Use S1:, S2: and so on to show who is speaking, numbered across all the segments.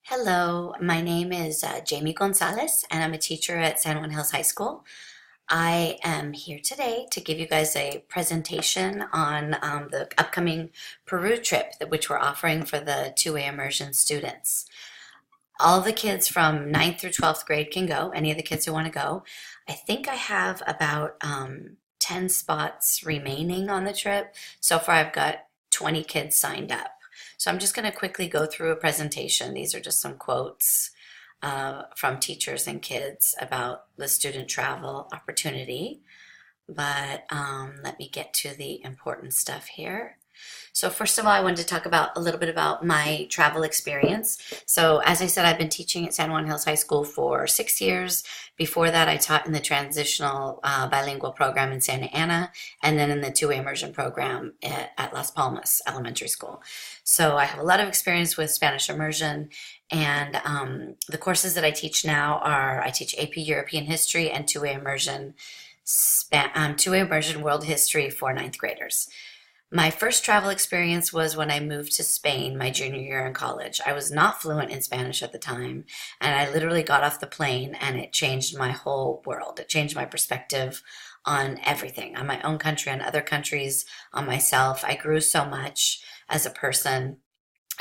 S1: Hello, my name is Jamie Gonzalez, and I'm a teacher at San Juan Hills High School. I am here today to give you guys a presentation on the upcoming Peru trip, which we're offering for the two-way immersion students. All the kids from ninth through 12th grade can go, any of the kids who want to go. I think I have about 10 spots remaining on the trip. So far, I've got 20 kids signed up. So I'm just going to quickly go through a presentation. These are just some quotes from teachers and kids about the student travel opportunity. But let me get to the important stuff here. So first of all, I wanted to talk about a little bit about my travel experience. So as I said, I've been teaching at San Juan Hills High School for 6 years. Before that, I taught in the transitional bilingual program in Santa Ana, and then in the two-way immersion program at Las Palmas Elementary School. So I have a lot of experience with Spanish immersion, and the courses that I teach now are I teach AP European History and two-way immersion World History for ninth graders. My first travel experience was when I moved to Spain my junior year in college. I was not fluent in Spanish at the time, and I literally got off the plane and it changed my whole world. It changed my perspective on everything, on my own country, on other countries, on myself. I grew so much as a person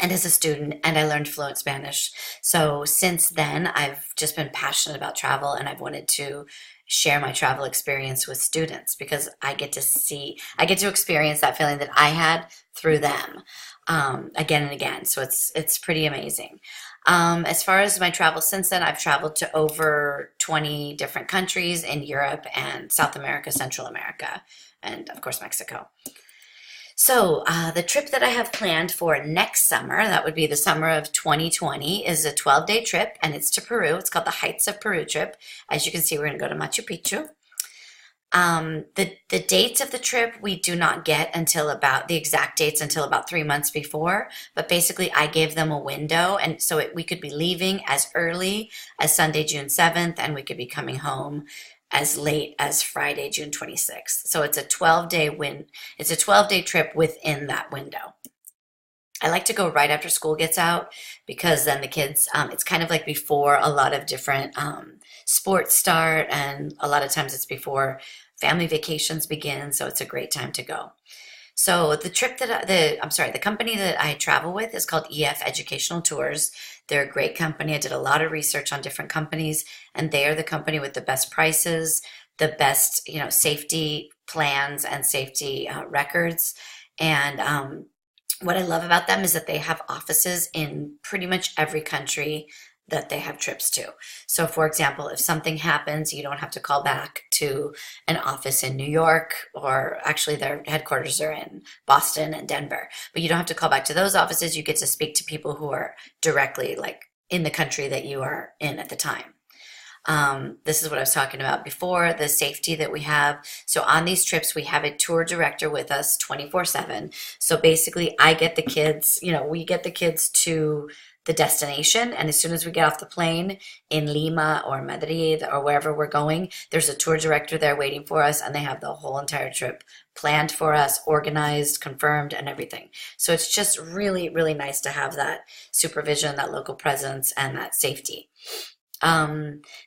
S1: and as a student, and I learned fluent Spanish. So since then, I've just been passionate about travel, and I've wanted to share my travel experience with students because I get to experience that feeling that I had through them again and again. So it's pretty amazing. As far as my travel since then, I've traveled to over 20 different countries in Europe and South America, Central America, and of course Mexico. So, the trip that I have planned for next summer, that would be the summer of 2020, is a 12-day trip, and it's to Peru. It's called the Heights of Peru trip. As you can see, we're going to go to Machu Picchu. The dates of the trip we do not get until about the exact dates until about 3 months before, but basically I gave them a window, and so we could be leaving as early as Sunday, June 7th, and we could be coming home as late as Friday, June 26th. So it's a 12-day trip within that window. I like to go right after school gets out because then the kids, it's kind of like before a lot of different sports start, and a lot of times it's before family vacations begin, so it's a great time to go. So the company that I travel with is called EF Educational Tours. They're a great company. I did a lot of research on different companies, and they are the company with the best prices, the best, safety plans and safety records. And what I love about them is that they have offices in pretty much every country that they have trips to. So for example, if something happens, you don't have to call back to an office in New York, or actually their headquarters are in Boston and Denver, but you don't have to call back to those offices. You get to speak to people who are directly like in the country that you are in at the time. This is what I was talking about before, the safety that we have. So on these trips, we have a tour director with us 24/7. So basically we get the kids to the destination, and as soon as we get off the plane in Lima or Madrid or wherever we're going, there's a tour director there waiting for us, and they have the whole entire trip planned for us, organized, confirmed, and everything. So it's just really, really nice to have that supervision, that local presence, and that safety.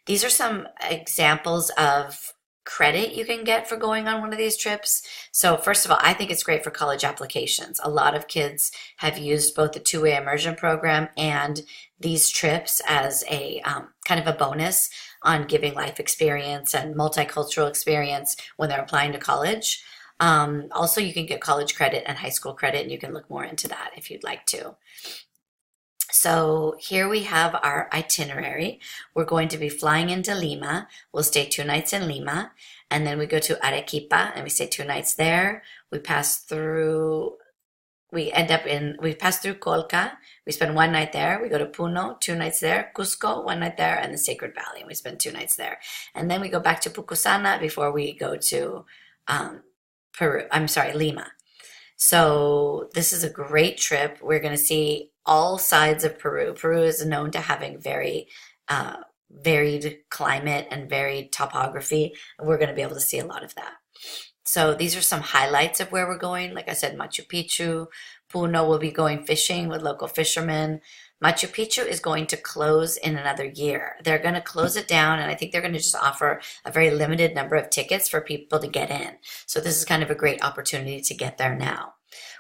S1: These are some examples of credit you can get for going on one of these trips. So first of all, I think it's great for college applications. A lot of kids have used both the two-way immersion program and these trips as a kind of a bonus on giving life experience and multicultural experience when they're applying to college. Also, you can get college credit and high school credit, and you can look more into that if you'd like to. So here we have our itinerary. We're going to be flying into Lima. We'll stay 2 nights in Lima, and then we go to Arequipa and we stay 2 nights there. We pass through Colca. We spend 1 night there. We go to Puno, 2 nights there. Cusco, 1 night there, and the Sacred Valley, and we spend 2 nights there. And then we go back to Pucusana before we go to Lima. So this is a great trip. We're going to see all sides of Peru. Peru is known to having very varied climate and varied topography, and we're going to be able to see a lot of that. So these are some highlights of where we're going. Like I said, Machu Picchu, Puno will be going fishing with local fishermen. Machu Picchu is going to close in another year. They're going to close it down, and I think they're going to just offer a very limited number of tickets for people to get in. So this is kind of a great opportunity to get there now.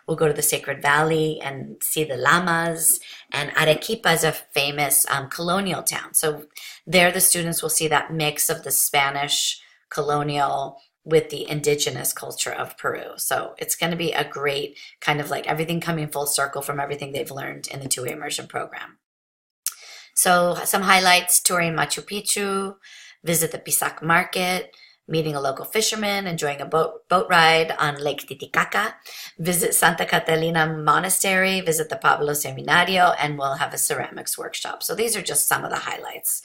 S1: We'll go to the Sacred Valley and see the llamas. And Arequipa is a famous colonial town. So there the students will see that mix of the Spanish colonial with the indigenous culture of Peru. So it's going to be a great kind of like everything coming full circle from everything they've learned in the two-way immersion program. So some highlights: touring Machu Picchu, visit the Pisac market, meeting a local fisherman, enjoying a boat ride on Lake Titicaca, visit Santa Catalina Monastery, visit the Pablo Seminario, and we'll have a ceramics workshop. So these are just some of the highlights.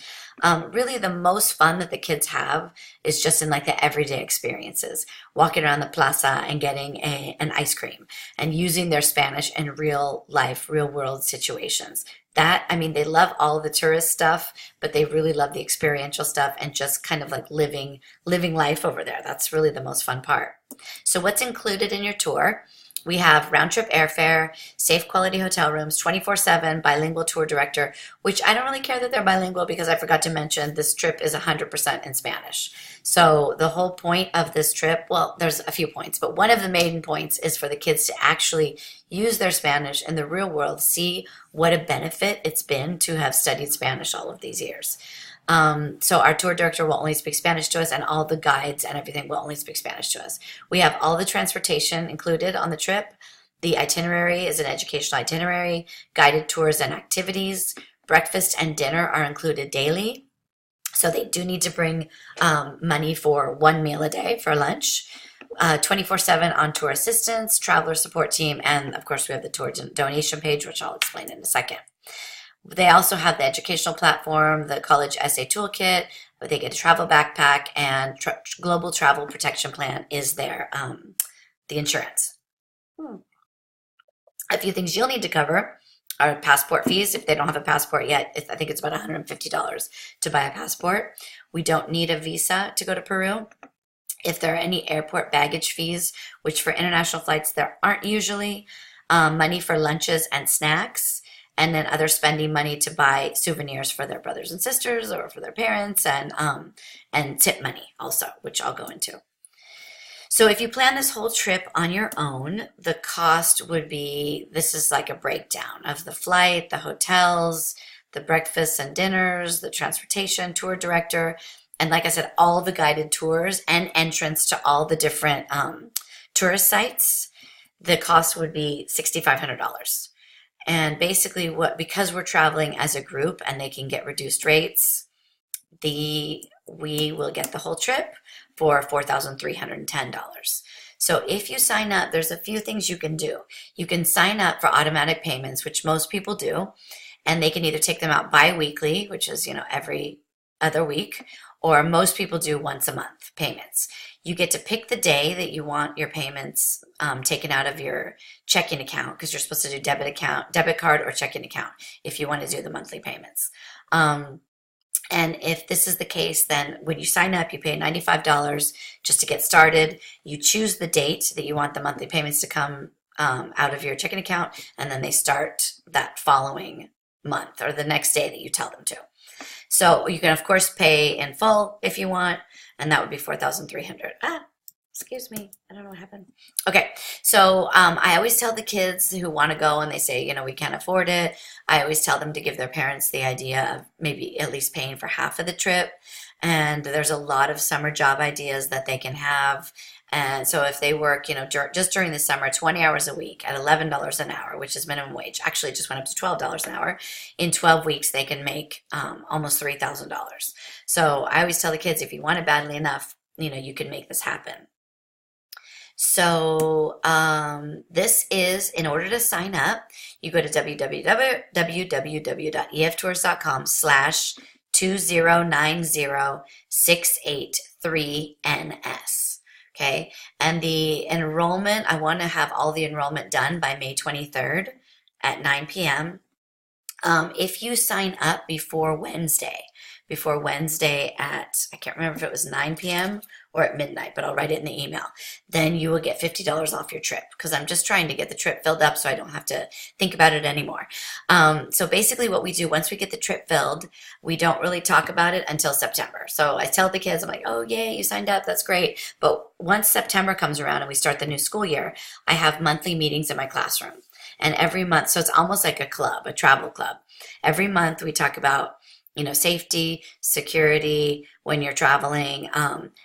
S1: Really the most fun that the kids have is just in like the everyday experiences, walking around the plaza and getting an ice cream and using their Spanish in real life, real world situations. That, I mean, they love all the tourist stuff, but they really love the experiential stuff and just kind of like living life over there. That's really the most fun part. So what's included in your tour? We have round-trip airfare, safe quality hotel rooms, 24/7, bilingual tour director, which I don't really care that they're bilingual because I forgot to mention this trip is 100% in Spanish. So the whole point of this trip, well, there's a few points, but one of the main points is for the kids to actually use their Spanish in the real world, see what a benefit it's been to have studied Spanish all of these years. So our tour director will only speak Spanish to us, and all the guides and everything will only speak Spanish to us. We have all the transportation included on the trip. The itinerary is an educational itinerary, guided tours and activities. Breakfast and dinner are included daily. So they do need to bring money for one meal a day for lunch. 24/7 on tour assistance, traveler support team, and of course we have the tour donation page, which I'll explain in a second. They also have the educational platform, the college essay toolkit. They get a travel backpack, and global travel protection plan is there. The insurance. A few things you'll need to cover are passport fees. If they don't have a passport yet, I think it's about $150 to buy a passport. We don't need a visa to go to Peru. If there are any airport baggage fees, which for international flights there aren't usually, money for lunches and snacks, and then other spending money to buy souvenirs for their brothers and sisters or for their parents, and tip money also, which I'll go into. So if you plan this whole trip on your own, the cost would be, this is like a breakdown of the flight, the hotels, the breakfasts and dinners, the transportation, tour director, and like I said, all the guided tours and entrance to all the different tourist sites. The cost would be $6,500. And basically because we're traveling as a group and they can get reduced rates, we will get the whole trip for $4,310. So if you sign up, there's a few things you can do. You can sign up for automatic payments, which most people do, and they can either take them out bi-weekly, which is, every other week, or most people do once a month payments. You get to pick the day that you want your payments taken out of your checking account, because you're supposed to do debit card or checking account if you want to do the monthly payments. And if this is the case, then when you sign up, you pay $95 just to get started. You choose the date that you want the monthly payments to come out of your checking account, and then they start that following month or the next day that you tell them to. So you can, of course, pay in full if you want, and that would be $4,300. Excuse me. I don't know what happened. Okay. So I always tell the kids who want to go and they say, we can't afford it. I always tell them to give their parents the idea of maybe at least paying for half of the trip. And there's a lot of summer job ideas that they can have. And so if they work, just during the summer, 20 hours a week at $11 an hour, which is minimum wage, actually it just went up to $12 an hour. In 12 weeks, they can make almost $3,000. So I always tell the kids, if you want it badly enough, you can make this happen. So this is, in order to sign up, you go to www.eftours.com/2090683NS. Okay. And the enrollment, I want to have all the enrollment done by May 23rd at 9 p.m. If you sign up before Wednesday at, I can't remember if it was 9 p.m. or at midnight, but I'll write it in the email, then you will get $50 off your trip because I'm just trying to get the trip filled up so I don't have to think about it anymore. So basically what we do once we get the trip filled, we don't really talk about it until September. So I tell the kids, I'm like, oh, yay, you signed up. That's great. But once September comes around and we start the new school year, I have monthly meetings in my classroom. And every month, so it's almost like a club, a travel club. Every month we talk about, safety, security when you're traveling,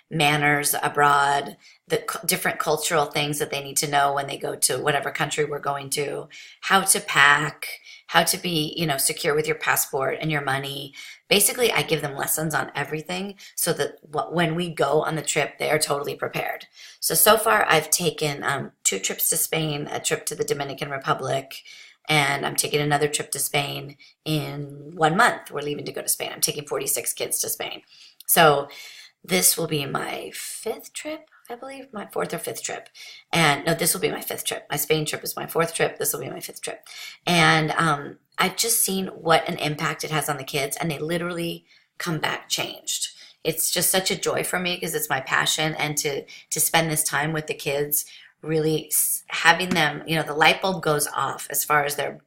S1: manners abroad, the different cultural things that they need to know when they go to whatever country we're going to, how to pack, how to be, secure with your passport and your money. Basically, I give them lessons on everything so that when we go on the trip, they are totally prepared. So far, I've taken 2 trips to Spain, a trip to the Dominican Republic, and I'm taking another trip to Spain in 1 month. We're leaving to go to Spain. I'm taking 46 kids to Spain. So this will be my 5th trip, I believe, my 4th or 5th trip. And no, this will be my 5th trip. My Spain trip is my 4th trip. This will be my 5th trip. And I've just seen what an impact it has on the kids, and they literally come back changed. It's just such a joy for me because it's my passion, and to spend this time with the kids, really having them, the light bulb goes off as far as their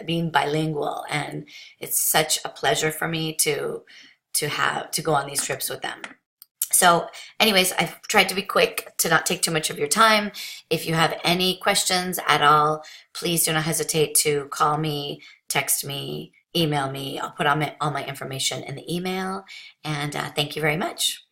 S1: being bilingual, and it's such a pleasure for me to go on these trips with them. So anyways, I've tried to be quick to not take too much of your time. If you have any questions at all, please do not hesitate to call me, text me, email me. I'll put all my information in the email. And thank you very much.